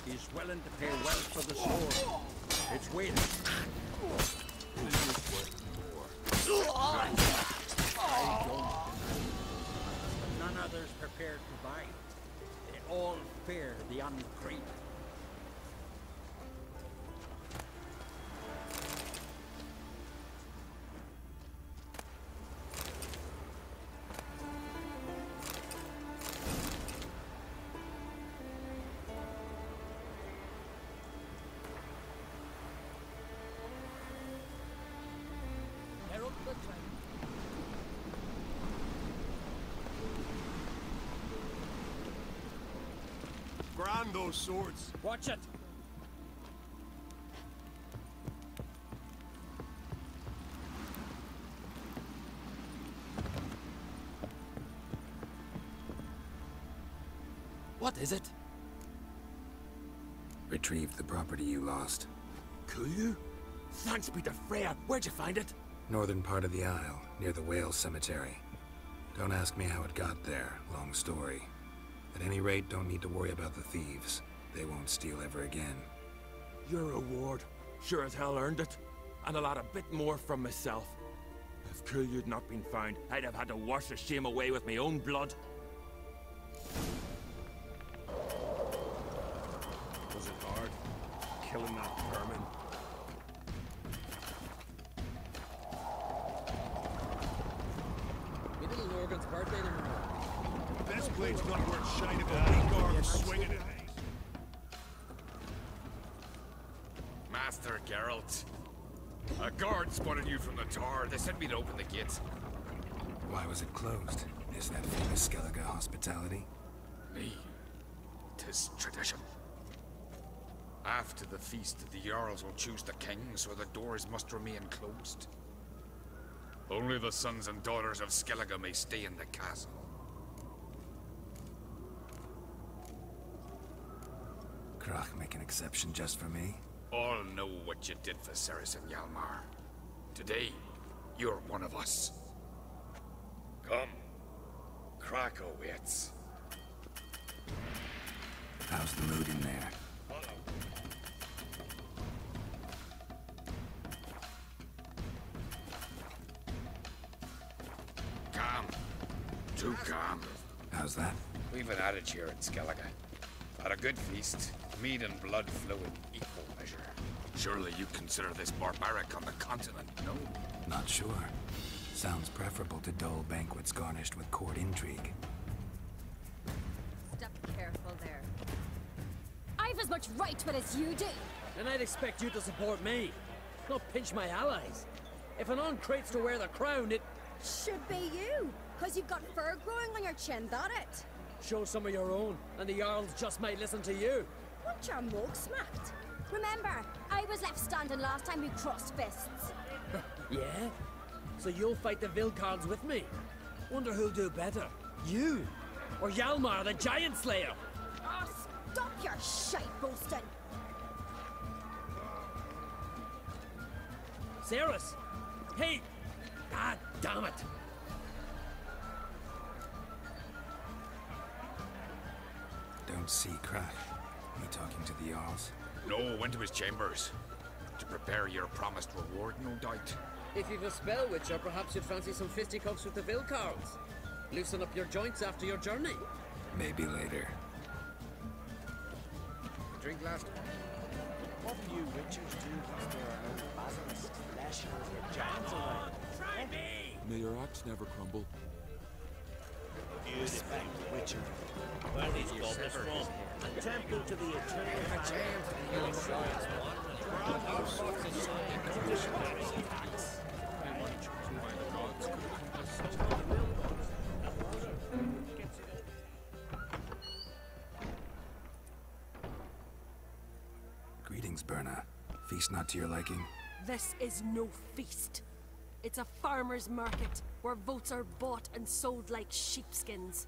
He's willing to pay well for the sword. It's waiting. I don't. None others prepared to buy it. They all fear the uncreep. Grind those swords. Watch it! What is it? Retrieve the property you lost. Could you? Thanks be to Freya. Where'd you find it? Northern part of the Isle, near the whale cemetery. Don't ask me how it got there. Long story. At any rate, don't need to worry about the thieves. They won't steal ever again. Your reward. Sure as hell earned it. And a lot a bit more from myself. If Kulyu'd not been found, I'd have had to wash the shame away with my own blood. Was it hard? Killing that vermin? My little Morgan's birthday tomorrow. Best blade's not worth shine if a weak arm swinging it. Master Geralt. A guard spotted you from the tower. They sent me to open the gate. Why was it closed? Is that famous Skellige hospitality? Me. 'Tis tradition. After the feast, the Jarls will choose the king, so the doors must remain closed. Only the sons and daughters of Skellige may stay in the castle. Krach make an exception just for me? All know what you did for Ceres and Hjalmar. Today, you're one of us. Come. Krakow waits. How's the mood in there? Follow. Calm. Too calm. How's that? We've an adage here in Skellige. At a good feast, mead and blood flow in equal measure. Surely you consider this barbaric on the continent, no? Not sure. Sounds preferable to dull banquets garnished with court intrigue. Step careful there. I've as much right to it as you do. Then I'd expect you to support me, not pinch my allies. If an on-crate's to wear the crown, it Should be you, because you've got fur growing on your chin, that it? show some of your own, and the Jarls just might listen to you. Want your mug smacked? Remember, I was left standing last time we crossed fists. Yeah? So you'll fight the Vilcards with me? Wonder who'll do better, you or Hjalmar the Giant Slayer? Oh, stop your shite boasting. Ceres! Hey! God damn it! Don't see Krach. Me talking to the Jarls. No, went to his chambers. To prepare your promised reward, no doubt. If you've a spell witcher, perhaps you'd fancy some fisticuffs with the Vilcards. Loosen up your joints after your journey. Maybe later. Drink last one. What do you witchers do if there are no basilisk flesh or giants around? Try me! May your axe never crumble. You respect the witcher. Where are these bubbles from? A temple to the eternal Greetings, Berna. Feast not to your liking? This is no feast. It's a farmer's market where votes are bought and sold like sheepskins.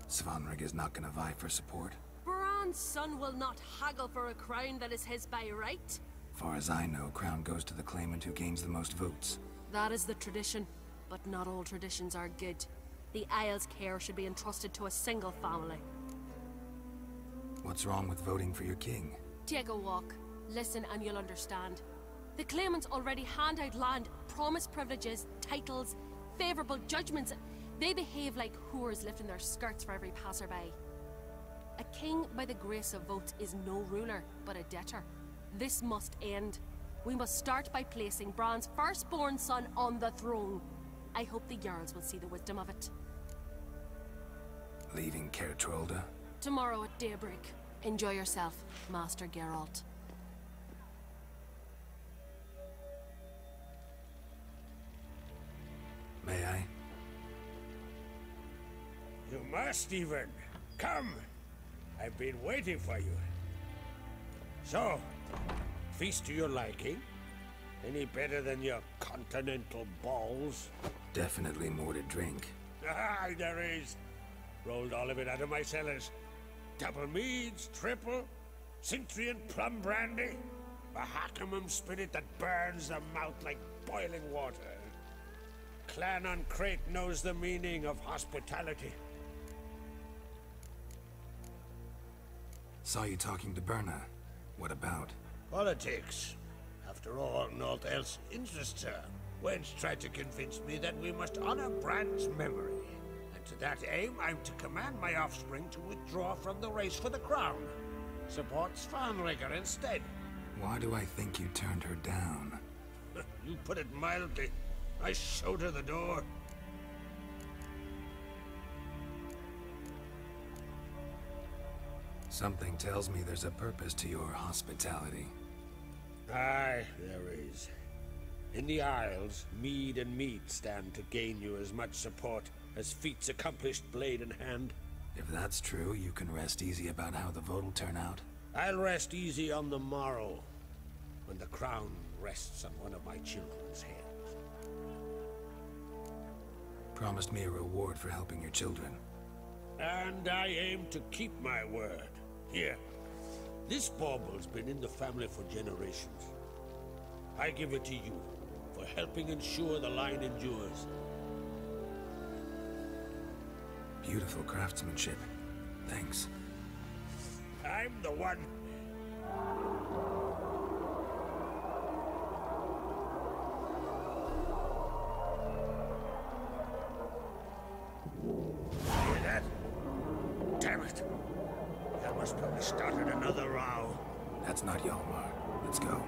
Svanrig is not gonna vie for support. Bran's son will not haggle for a crown that is his by right. Far as I know, crown goes to the claimant who gains the most votes. That is the tradition, but not all traditions are good. The Isle's care should be entrusted to a single family. What's wrong with voting for your king? Take a walk. Listen and you'll understand. The claimants already hand out land, promise privileges, titles, favorable judgments. They behave like whores lifting their skirts for every passerby. A king by the grace of votes is no ruler, but a debtor. This must end. We must start by placing Bran's firstborn son on the throne. I hope the Jarls will see the wisdom of it. Leaving Caer Trolda? Tomorrow at daybreak. Enjoy yourself, Master Geralt. May I? You must even. Come. I've been waiting for you. So, feast to your liking? Any better than your continental balls? Definitely more to drink. Ah, there is. Rolled all of it out of my cellars. Double meads, triple, Cintrian plum brandy, a Hackamum spirit that burns the mouth like boiling water. Clan on Crate knows the meaning of hospitality. Saw you talking to Berna. What about? Politics. After all, naught else interests her. Wench tried to convince me that we must honor Bran's memory. And to that aim, I'm to command my offspring to withdraw from the race for the crown. Supports Farnrigger instead. Why do I think you turned her down? You put it mildly. I showed her the door. Something tells me there's a purpose to your hospitality. Aye, there is. In the Isles, mead and meat stand to gain you as much support as feats accomplished blade in hand. If that's true, you can rest easy about how the vote'll turn out. I'll rest easy on the morrow, when the crown rests on one of my children's heads. Promised me a reward for helping your children. And I aim to keep my word. Here, this bauble's been in the family for generations. I give it to you, for helping ensure the line endures. Beautiful craftsmanship. Thanks. I'm the one. Hear that? Damn it. Must probably started another row. That's not Hjalmar. Let's go.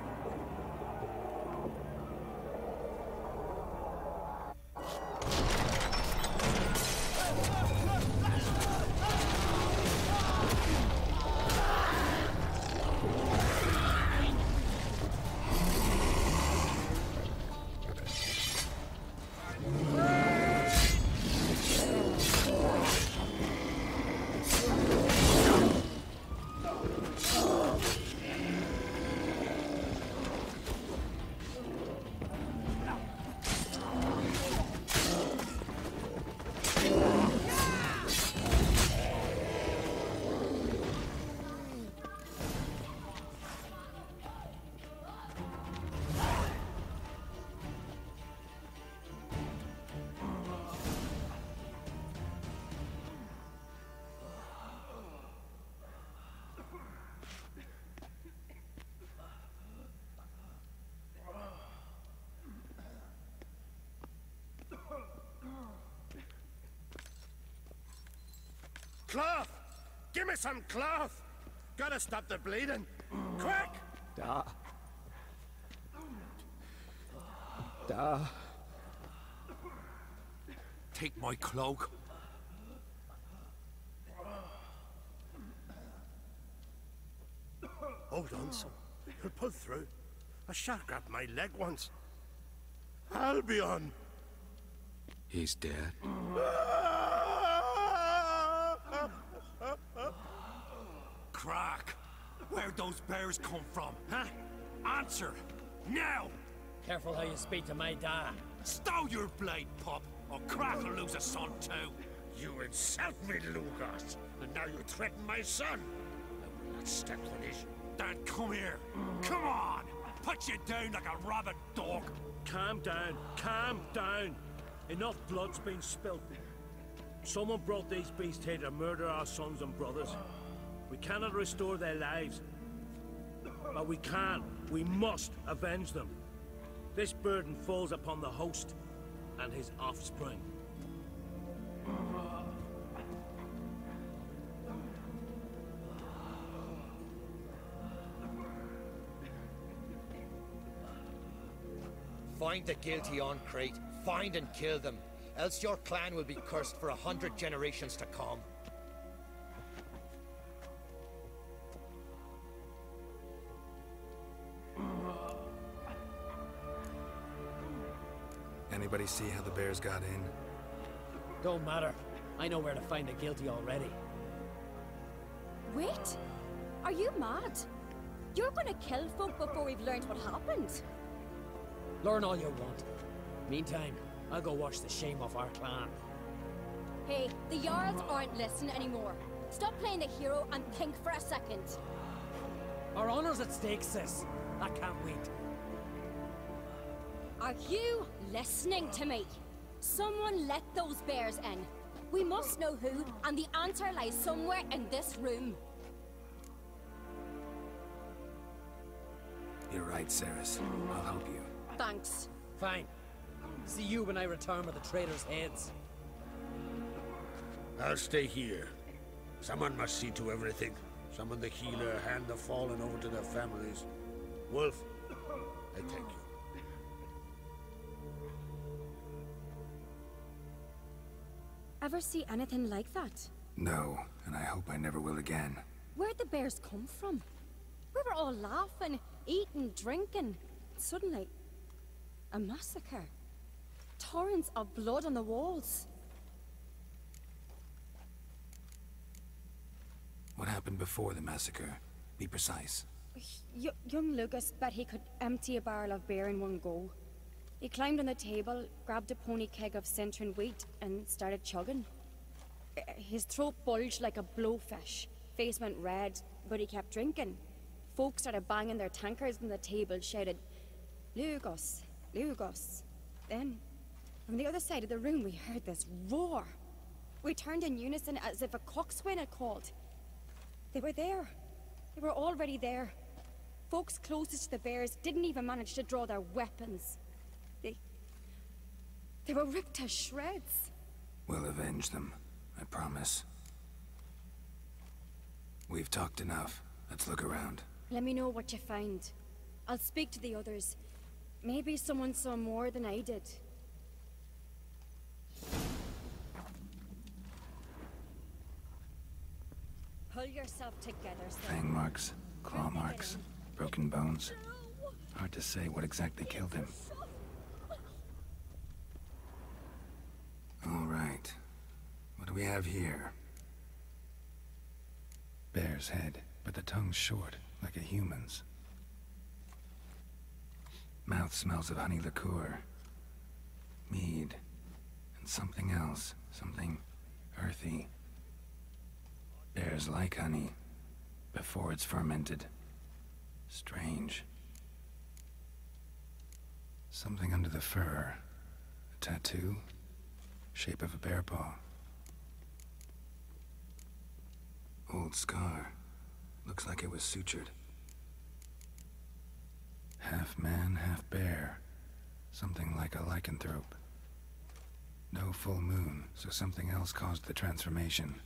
Cloth! Give me some cloth! Gotta stop the bleeding! Quick! Take my cloak. Hold on, son. He'll pull through. A shark grabbed my leg once. Albion! He's dead. Crack! Where'd those bears come from, huh? Answer! Now! Careful how you speak to my dad. Stow your blade, pup, or Crack will lose a son too. You insult me, Lugos, and now you threaten my son. I will not step for this. Dan, come here. Come on! Put you down like a rabid dog. Calm down. Calm down. Enough blood's been spilt. Someone brought these beasts here to murder our sons and brothers. We cannot restore their lives. But we can, we must avenge them. This burden falls upon the host and his offspring. Find the guilty on Crate. Find and kill them. Else your clan will be cursed for 100 generations to come. Anybody see how the bears got in? Don't matter. I know where to find the guilty already. Wait! Are you mad? You're gonna kill folk before we've learned what happened. Learn all you want. Meantime, I'll go wash the shame off our clan. Hey, the Jarls aren't listening anymore. Stop playing the hero and think for a second. Our honor's at stake, sis. I can't wait. Are you listening to me? Someone let those bears in. We must know who, and the answer lies somewhere in this room. You're right, Ceres. I'll help you. Thanks. Fine. See you when I return with the traitors' heads. I'll stay here. Someone must see to everything. Summon the healer, hand the fallen over to their families. Wolf, I thank you. Ever see anything like that? No, and I hope I never will again. Where'd the bears come from? We were all laughing, eating, drinking. Suddenly, a massacre. Torrents of blood on the walls. What happened before the massacre? Be precise. Young Lucas bet he could empty a barrel of beer in one go. He climbed on the table, grabbed a pony keg of Centron wheat, and started chugging. His throat bulged like a blowfish. Face went red, but he kept drinking. Folks started banging their tankards on the table, shouted, "Lugos, Lugos." Then, from the other side of the room, we heard this roar. We turned in unison as if a coxswain had called. They were there. They were already there. Folks closest to the bears didn't even manage to draw their weapons. They were ripped to shreds. We'll avenge them, I promise. We've talked enough. Let's look around. Let me know what you find. I'll speak to the others. Maybe someone saw more than I did. Pull yourself together, sir. Fang marks, claw marks, broken bones. Hard to say what exactly killed him. All right. What do we have here? Bear's head, but the tongue's short, like a human's. Mouth smells of honey liqueur, mead, and something else, something earthy. Bears like honey, before it's fermented. Strange. Something under the fur. A tattoo? Shape of a bear paw. Old scar. Looks like it was sutured. Half man, half bear. Something like a lycanthrope. No full moon, so something else caused the transformation.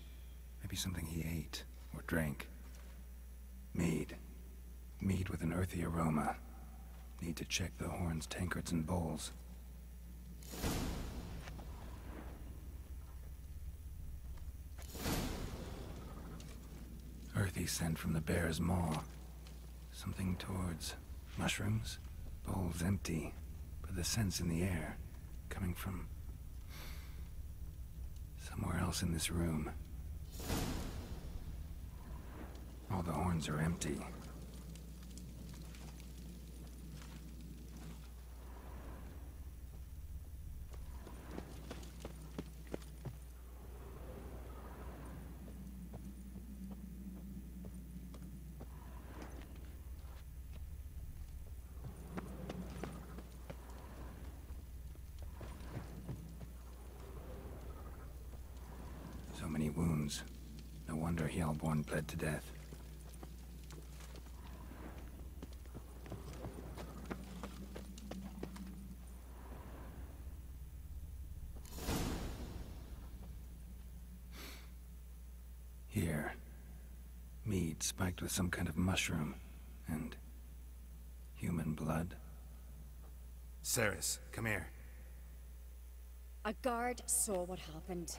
Maybe something he ate or drank. Mead. Mead with an earthy aroma. Need to check the horns, tankards, and bowls. Earthy scent from the bear's maw. Something towards mushrooms. Bowls empty, but the scent's in the air. Coming from somewhere else in this room. All the horns are empty. So many wounds. No wonder wonder Hjalborn bled to death. Here. Mead spiked with some kind of mushroom. And... human blood. Ceres, come here. A guard saw what happened.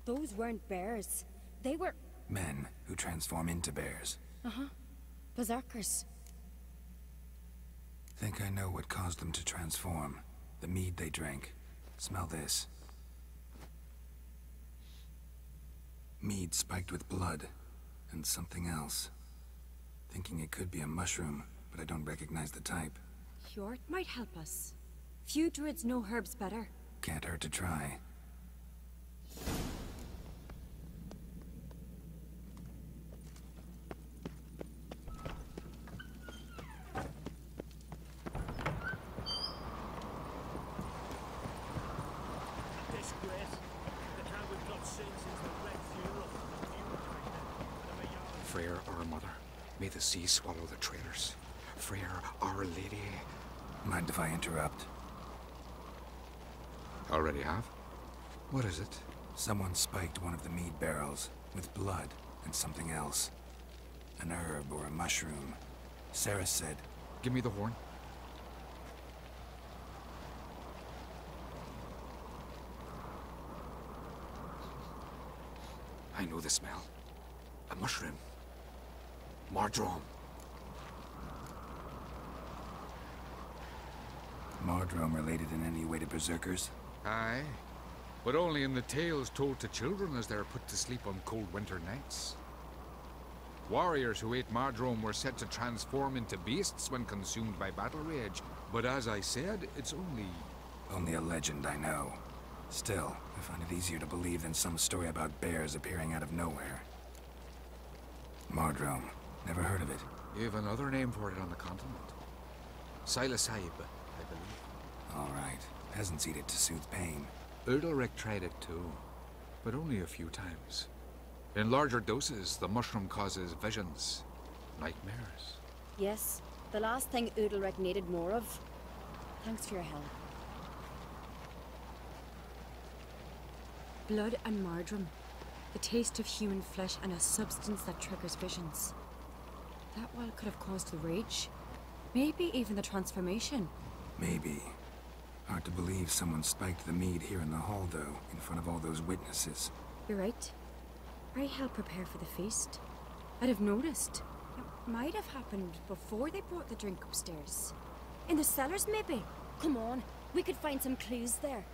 Those weren't bears. They were... Men who transform into bears. Uh-huh. Berserkers. Think I know what caused them to transform. The mead they drank. Smell this. Mead spiked with blood. And something else. Thinking it could be a mushroom, but I don't recognize the type. Hjort might help us. Few druids know herbs better. Can't hurt to try. Freyr, our mother, may the sea swallow the traitors. Freyr, our lady. Mind if I interrupt? Already have? What is it? Someone spiked one of the mead barrels with blood and something else. An herb or a mushroom. Sarah said... Give me the horn. I know the smell. A mushroom. Mardrome. Mardrome related in any way to berserkers? Aye. But only in the tales told to children as they're put to sleep on cold winter nights. Warriors who ate Mardrome were said to transform into beasts when consumed by battle rage. But as I said, it's only... Only a legend, I know. Still, I find it easier to believe than some story about bears appearing out of nowhere. Mardrome. Never heard of it. You have another name for it on the continent. Silasib, I believe. All right. Peasants eat it to soothe pain. Udalric tried it too, but only a few times. In larger doses, the mushroom causes visions, nightmares. Yes, the last thing Udalric needed more of. Thanks for your help. Blood and Mardrome. The taste of human flesh and a substance that triggers visions. That well could have caused the rage. Maybe even the transformation. Maybe. Hard to believe someone spiked the mead here in the hall, though, in front of all those witnesses. You're right. I helped prepare for the feast. I'd have noticed. It might have happened before they brought the drink upstairs. In the cellars, maybe? Come on, we could find some clues there.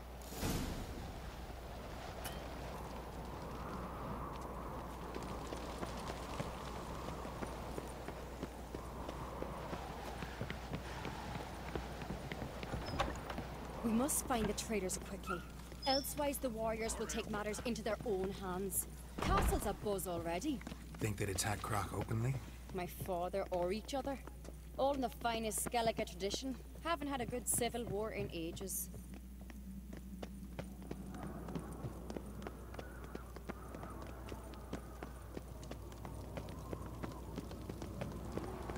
We must find the traitors quickly. Elsewise, the warriors will take matters into their own hands. Castle's abuzz already. Think they'd attack Croc openly? My father or each other. All in the finest Skellige tradition. Haven't had a good civil war in ages.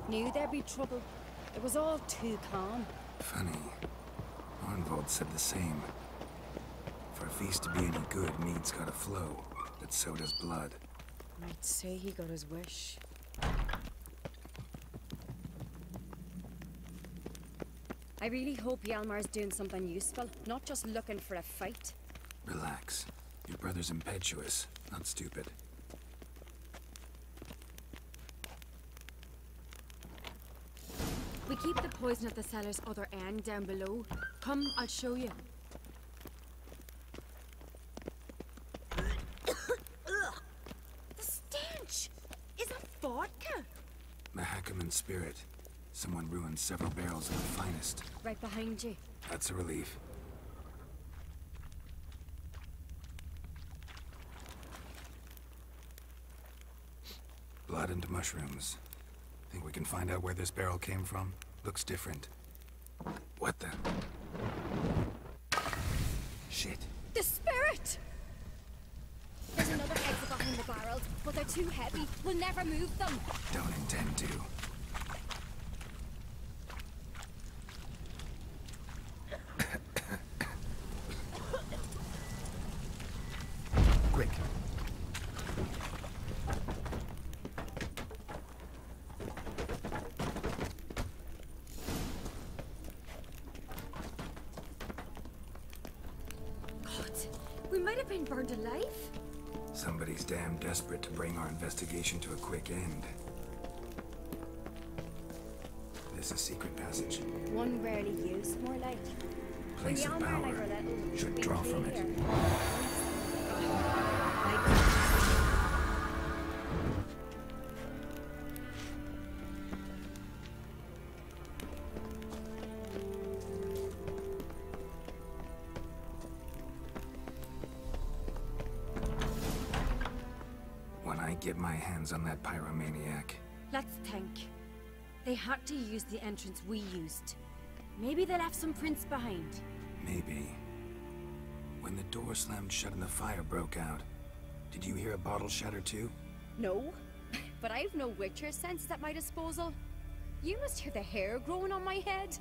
Knew there'd be trouble. It was all too calm. Funny. Arnvold said the same. For a feast to be any good, mead's gotta flow, but so does blood. I'd say he got his wish. I really hope Hjalmar's doing something useful, not just looking for a fight. Relax. Your brother's impetuous, not stupid. We keep the poison at the cellar's other end down below. Come, I'll show you. The stench! Is that vodka? Mahakaman spirit. Someone ruined several barrels of the finest. Right behind you. That's a relief. Blood and mushrooms. Think we can find out where this barrel came from? Looks different. What the? Shit. The spirit! There's another kegs are behind the barrels, but they're too heavy. We'll never move them. Don't intend to. Quick. We might have been burned alive. Somebody's damn desperate to bring our investigation to a quick end. This is secret passage. One rarely used, more like. Place of power. Should draw from it. Get my hands on that pyromaniac. Let's think. They had to use the entrance we used. Maybe they left some prints behind. Maybe. When the door slammed shut and the fire broke out, did you hear a bottle shatter too? No, but I've no Witcher senses at my disposal. You must hear the hair growing on my head.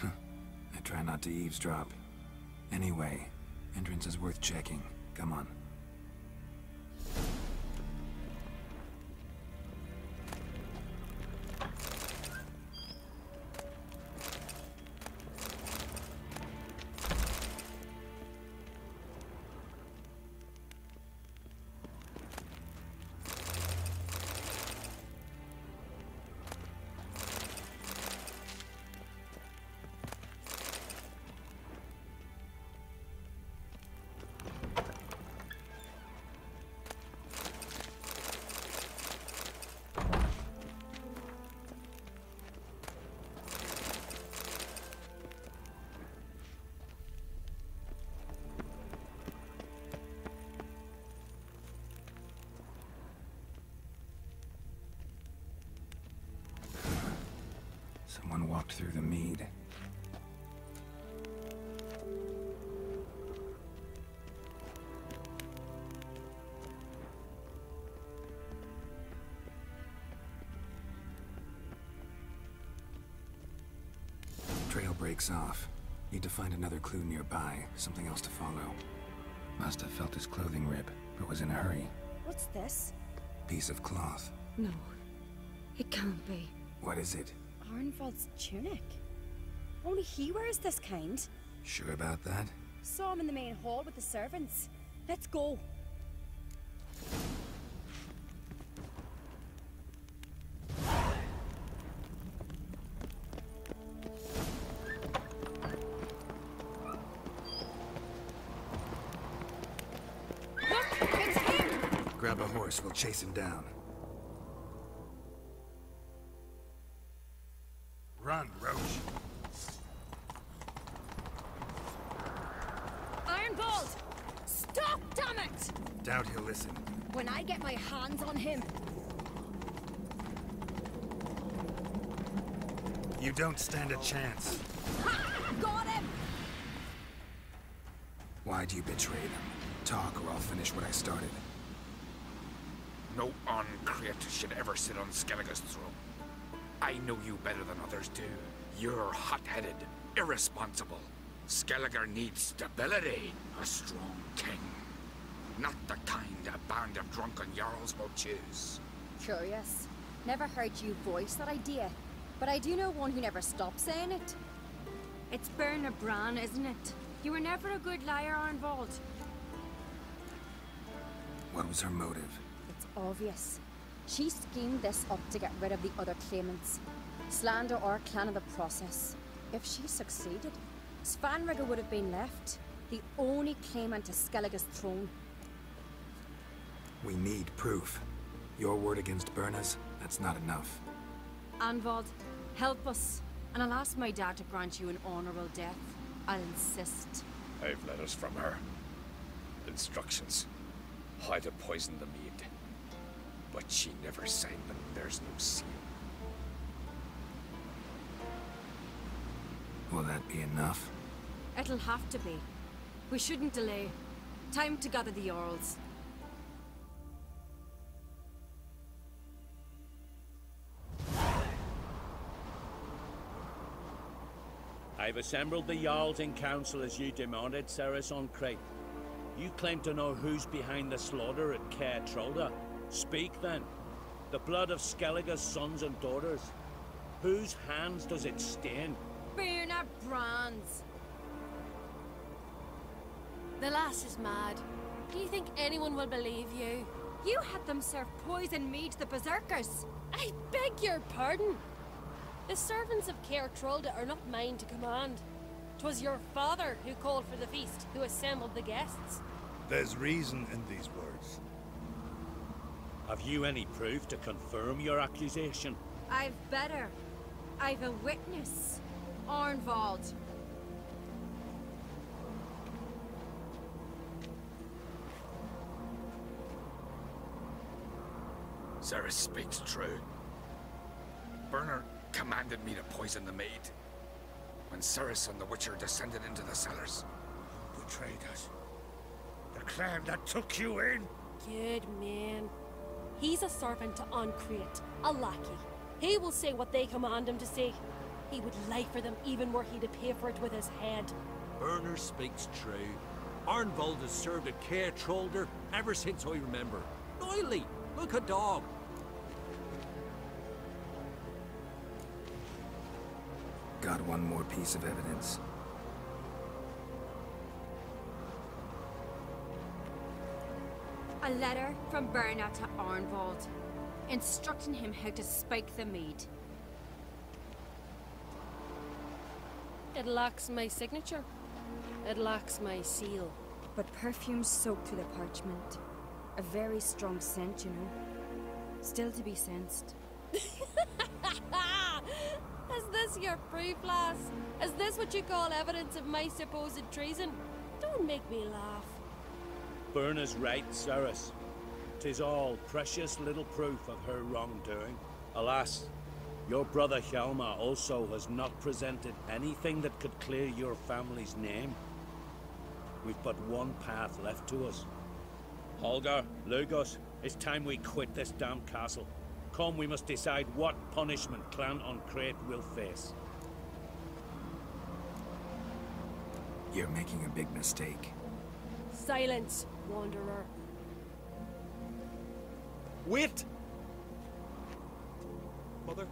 I try not to eavesdrop. Anyway, entrance is worth checking. Come on. Someone walked through the mead. Trail breaks off. Need to find another clue nearby. Something else to follow. Must have felt his clothing rip, but was in a hurry. What's this? Piece of cloth. No. It can't be. What is it? Arnvald's tunic. Only he wears this kind. Sure about that? Saw him in the main hall with the servants. Let's go. Look! It's him! Grab a horse, we'll chase him down. Run, Roach. Ironbolt! Stop, damn it! Doubt he'll listen. When I get my hands on him... You don't stand a chance. Ha! Got him! Why'd you betray them? Talk or I'll finish what I started. No Uncreate should ever sit on Skellige's throne. I know you better than others do. You're hot-headed, irresponsible. Skellige needs stability. A strong king. Not the kind a band of drunken jarls will choose. Curious. Never heard you voice that idea. But I do know one who never stops saying it. It's Berna Bran, isn't it? You were never a good liar, Arnvald. What was her motive? It's obvious. She schemed this up to get rid of the other claimants. Slander our clan in the process. If she succeeded, Svanrige would have been left, the only claimant to Skellige's throne. We need proof. Your word against Berna's, that's not enough. Arnvald, help us, and I'll ask my dad to grant you an honorable death. I'll insist. I've letters from her. Instructions. How to poison the mead. But she never signed them. There's no seal. Will that be enough? It'll have to be. We shouldn't delay. Time to gather the Jarls. I've assembled the Jarls in council as you demanded, Ceres on Crate. You claim to know who's behind the slaughter at Caer Trolda. Speak then. The blood of Skellige's sons and daughters. Whose hands does it stain? Birna Brand's. The lass is mad. Do you think anyone will believe you? You had them serve poison mead to the berserkers. I beg your pardon. The servants of Caer Trolda are not mine to command. 'Twas your father who called for the feast, who assembled the guests. There's reason in these words. Have you any proof to confirm your accusation? I've better. I've a witness. Arnvald. Ceres speaks true. Bernard commanded me to poison the maid. When Ceres and the Witcher descended into the cellars. Who betrayed us? The clan that took you in? Good man. He's a servant to Ancrate, a lackey. He will say what they command him to say. He would lie for them even were he to pay for it with his head. Burner speaks true. Arnvald has served at Caer Trolder ever since I remember. Oily, like a dog. Got one more piece of evidence. A letter from Birna to Arnvald, instructing him how to spike the mead. It lacks my signature. It lacks my seal. But perfume soaked through the parchment. A very strong scent, you know. Still to be sensed. Is this your proof, lass? Is this what you call evidence of my supposed treason? Don't make me laugh. Birna's right, Ceres. 'Tis all precious little proof of her wrongdoing. Alas, your brother Hjalmar also has not presented anything that could clear your family's name. We've but one path left to us. Holger, Lugos, it's time we quit this damn castle. Come, we must decide what punishment Clan Ancrate will face. You're making a big mistake. Silence, wanderer. Wait! Mother,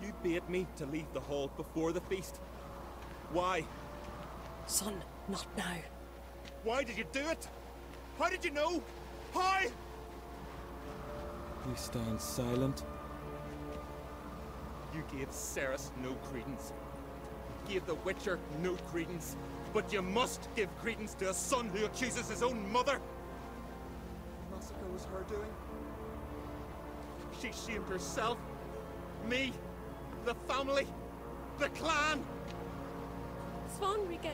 you bade me to leave the hall before the feast. Why? Son, not now. Why did you do it? How did you know? How? You stand silent. You gave Ceres no credence. You gave the Witcher no credence. But you must give credence to a son who accuses his own mother. The massacre was her doing. She shamed herself, me, the family, the clan. Svanrika,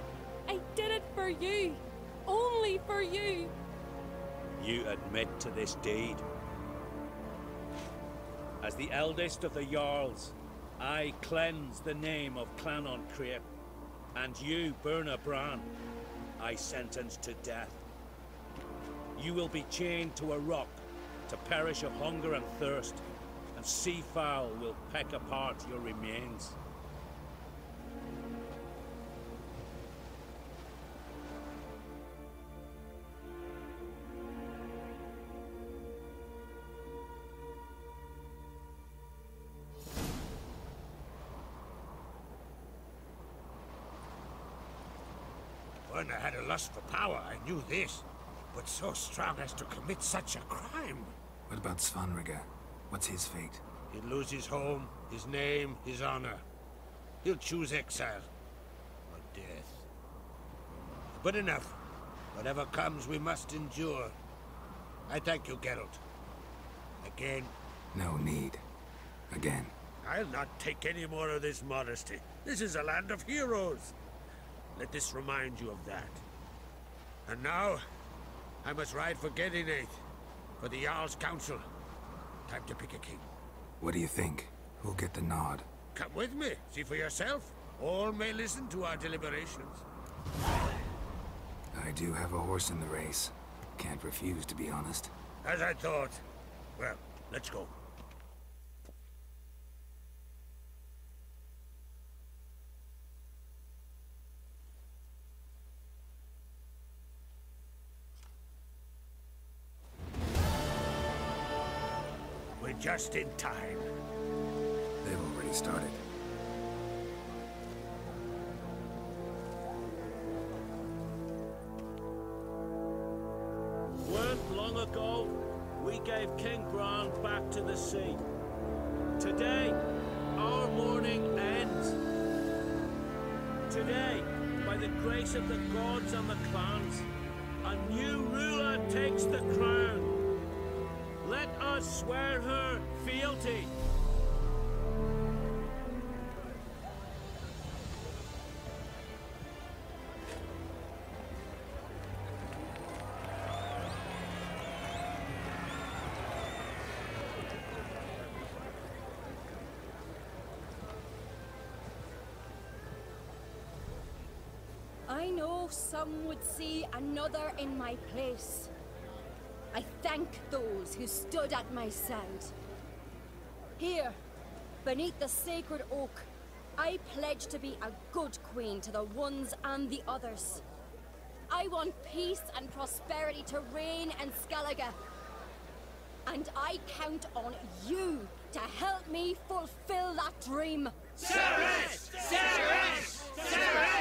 I did it for you. Only for you. You admit to this deed. As the eldest of the Jarls, I cleanse the name of Clan Ancrate, and you, Birna Bran, I sentence to death. You will be chained to a rock to perish of hunger and thirst, and sea fowl will peck apart your remains. When I had a lust for power, I knew this. But so strong as to commit such a crime. What about Svanrika? What's his fate? He'll lose his home, his name, his honor. He'll choose exile. Or death. But enough. Whatever comes, we must endure. I thank you, Geralt. Again. No need. Again. I'll not take any more of this modesty. This is a land of heroes. Let this remind you of that. And now, I must ride for Gedinath, for the Jarl's Council. Time to pick a king. What do you think? Who'll get the nod? Come with me, see for yourself. All may listen to our deliberations. I do have a horse in the race. Can't refuse, to be honest. As I thought. Well, let's go. Just in time. They've already started. Weren't long ago, we gave King Bran back to the sea. Today, our mourning ends. Today, by the grace of the gods and the clans, a new ruler takes the crown. Let us swear her fealty. I know some would see another in my place. I thank those who stood at my side. Here, beneath the sacred oak, I pledge to be a good queen to the ones and the others. I want peace and prosperity to reign in Skellige. And I count on you to help me fulfill that dream. Sarah! Sarah! Sarah!